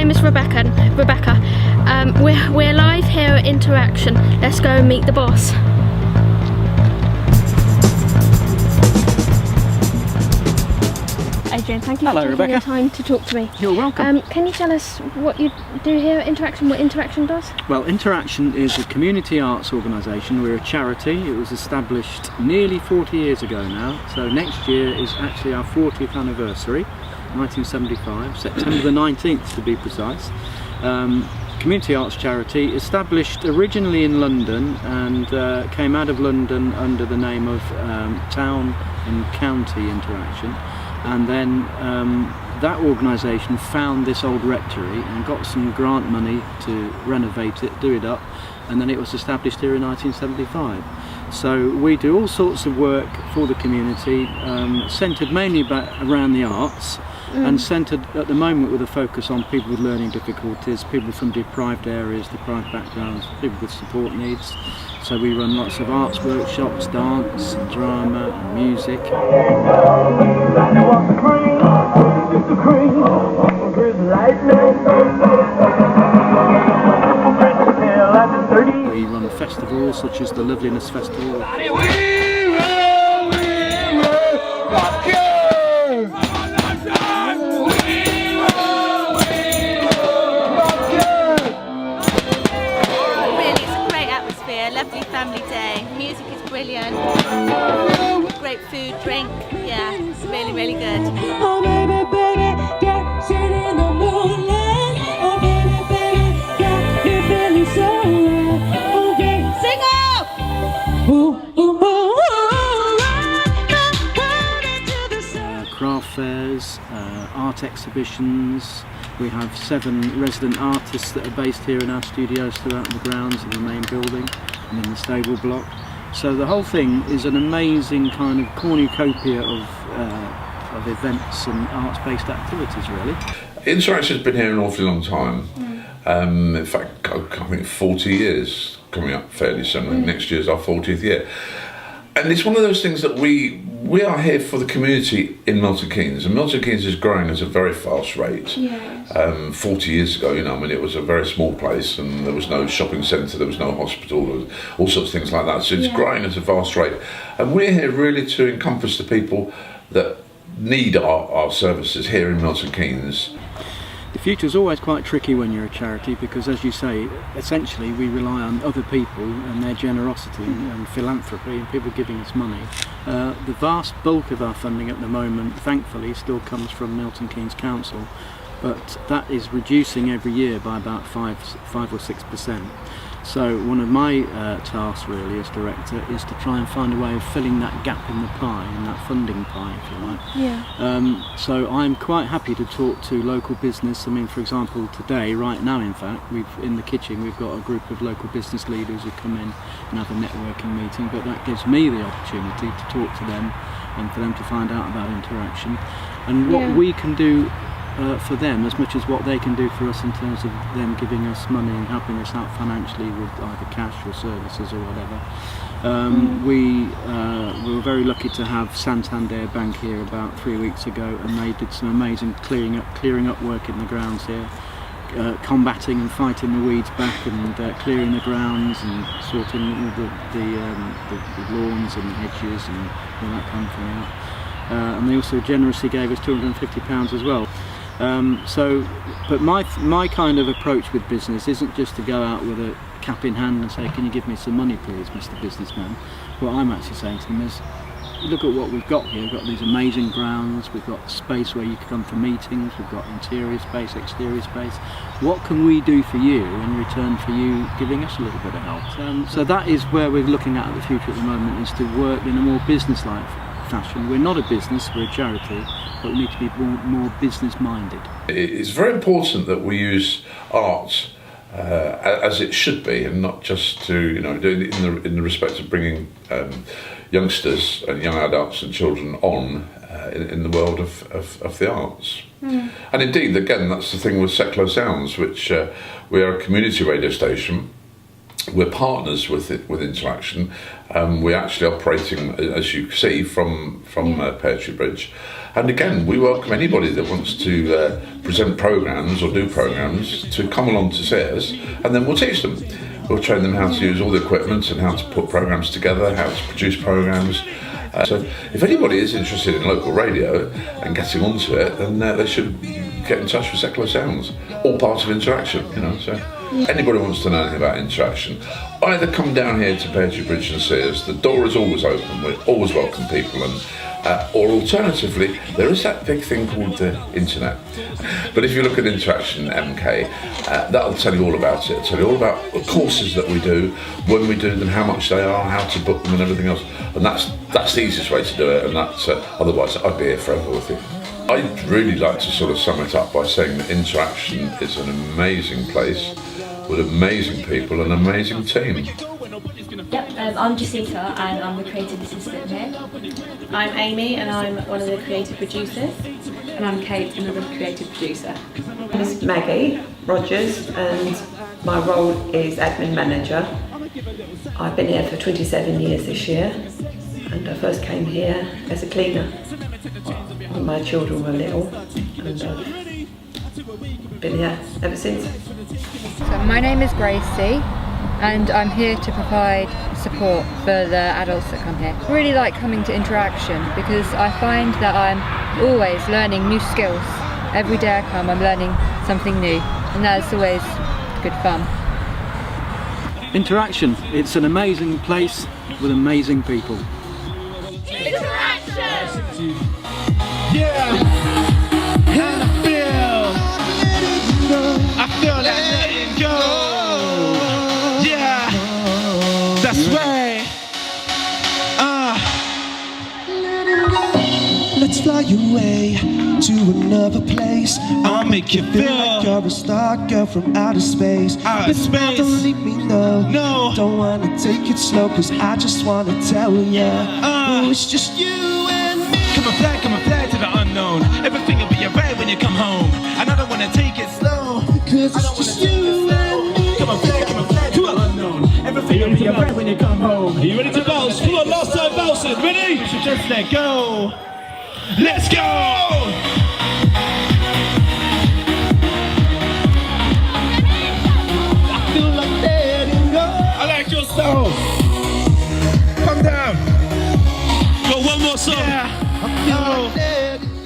name is Rebecca. We're live here at Interaction. Let's go and meet the boss. Adrian, thank you for taking your time to talk to me. You're welcome. Can you tell us what you do here at Interaction, what Interaction does? Well, Interaction is a community arts organisation. We're a charity. It was established nearly 40 years ago now, so next year is actually our 40th anniversary, 1975, September the 19th to be precise. Community arts charity, established originally in London and came out of London under the name of Town and County Interaction. And then that organisation found this old rectory and got some grant money to renovate it, do it up, and then it was established here in 1975. So we do all sorts of work for the community, centred mainly around the arts, and centred at the moment with a focus on people with learning difficulties, people from deprived areas, deprived backgrounds, people with support needs. So we run lots of arts workshops, dance, and drama, and music. We run festivals such as the Loveliness Festival. Lovely family day. Music is brilliant. Great food, drink. Yeah, really, really good. Oh baby, baby, get shit in the moonlight. Oh baby, baby, got me feeling so right. Okay, sing up. Ooh, ooh, ooh, craft fairs, art exhibitions. We have 7 resident artists that are based here in our studios throughout the grounds of the main building and in the stable block. So the whole thing is an amazing kind of cornucopia of events and arts-based activities, really. Interaction's been here an awfully long time. In fact, I think 40 years coming up fairly soon. Next year's our 40th year. And it's one of those things that we are here for the community in Milton Keynes, and Milton Keynes is growing at a very fast rate. Yes. 40 years ago, I mean, it was a very small place, and there was no shopping centre, there was no hospital, all sorts of things like that. So it's growing at a vast rate, and we're here really to encompass the people that need our services here in Milton Keynes. The future is always quite tricky when you're a charity because, as you say, essentially we rely on other people and their generosity and philanthropy and people giving us money. The vast bulk of our funding at the moment, thankfully, still comes from Milton Keynes Council, but that is reducing every year by about 5 or 6%. So one of my tasks really as director is to try and find a way of filling that gap in the pie, in that funding pie, if you like. Yeah. So I'm quite happy to talk to local business. I mean, for example, today, right now in fact, in the kitchen we've got a group of local business leaders who come in and have a networking meeting, but that gives me the opportunity to talk to them and for them to find out about Interaction and what we can do for them as much as what they can do for us in terms of them giving us money and helping us out financially with either cash or services or whatever. We were very lucky to have Santander Bank here about 3 weeks ago, and they did some amazing clearing up work in the grounds here, combating and fighting the weeds back and clearing the grounds and sorting all the lawns and hedges and all that kind of thing out. And they also generously gave us £250 as well. But my kind of approach with business isn't just to go out with a cap in hand and say, can you give me some money please, Mr. Businessman? What I'm actually saying to them is, look at what we've got here. We've got these amazing grounds, we've got space where you can come for meetings, we've got interior space, exterior space. What can we do for you in return for you giving us a little bit of help? So that is where we're looking at the future at the moment, is to work in a more business-like fashion. We're not a business, we're a charity, but we need to be more business-minded. It's very important that we use art as it should be, and not just to do it in the respect of bringing youngsters and young adults and children on in the world of the arts. And indeed, again, that's the thing with Secular Sounds, which we are a community radio station. We're partners with Interaction. We're actually operating, as you see, from Pear Tree Bridge. And again, we welcome anybody that wants to present programmes or do programmes to come along to see us, and then we'll teach them. We'll train them how to use all the equipment and how to put programmes together, how to produce programmes. So if anybody is interested in local radio and getting onto it, then they should get in touch with Secular Sounds. All part of Interaction, you know. So anybody wants to know anything about Interaction, either come down here to Peartree Bridge and see us. The door is always open. We always welcome people, and or alternatively, there is that big thing called the internet. But if you look at Interaction MK, that'll tell you all about it. It'll tell you all about the courses that we do, when we do them, how much they are, how to book them, and everything else. And that's the easiest way to do it. And that's otherwise, I'd be here forever with you. I'd really like to sort of sum it up by saying that Interaction is an amazing place with amazing people and an amazing team. Yep, I'm Jacinta and I'm the creative assistant here. I'm Amy and I'm one of the creative producers. And I'm Kate, another creative producer. I'm Maggie Rogers and my role is admin manager. I've been here for 27 years this year, and I first came here as a cleaner when my children were little, and I've been here ever since. So my name is Gracie and I'm here to provide support for the adults that come here. I really like coming to Interaction because I find that I'm always learning new skills. Every day I come, I'm learning something new, and that's always good fun. Interaction, it's an amazing place with amazing people. Interaction! Yeah! And I feel that letting go. Yeah! That's right. Let's fly away to another place. I'll make you feel like you're a star girl from outer space. Outer space. Don't leave me, no. No. Don't wanna take it slow, cause I just wanna tell ya. Oh, it's just you and me. Come and fly to the unknown. Everything will be alright when you come home. And I don't wanna take it slow, cause it's just you and me. Come and fly to the unknown. Everything will be alright when you come home. Are you ready to bounce? Come on, last time bouncing. Ready? You should just let go. Let's go! I feel like letting go. I like your style. Come down. Got one more song. I feel like letting go.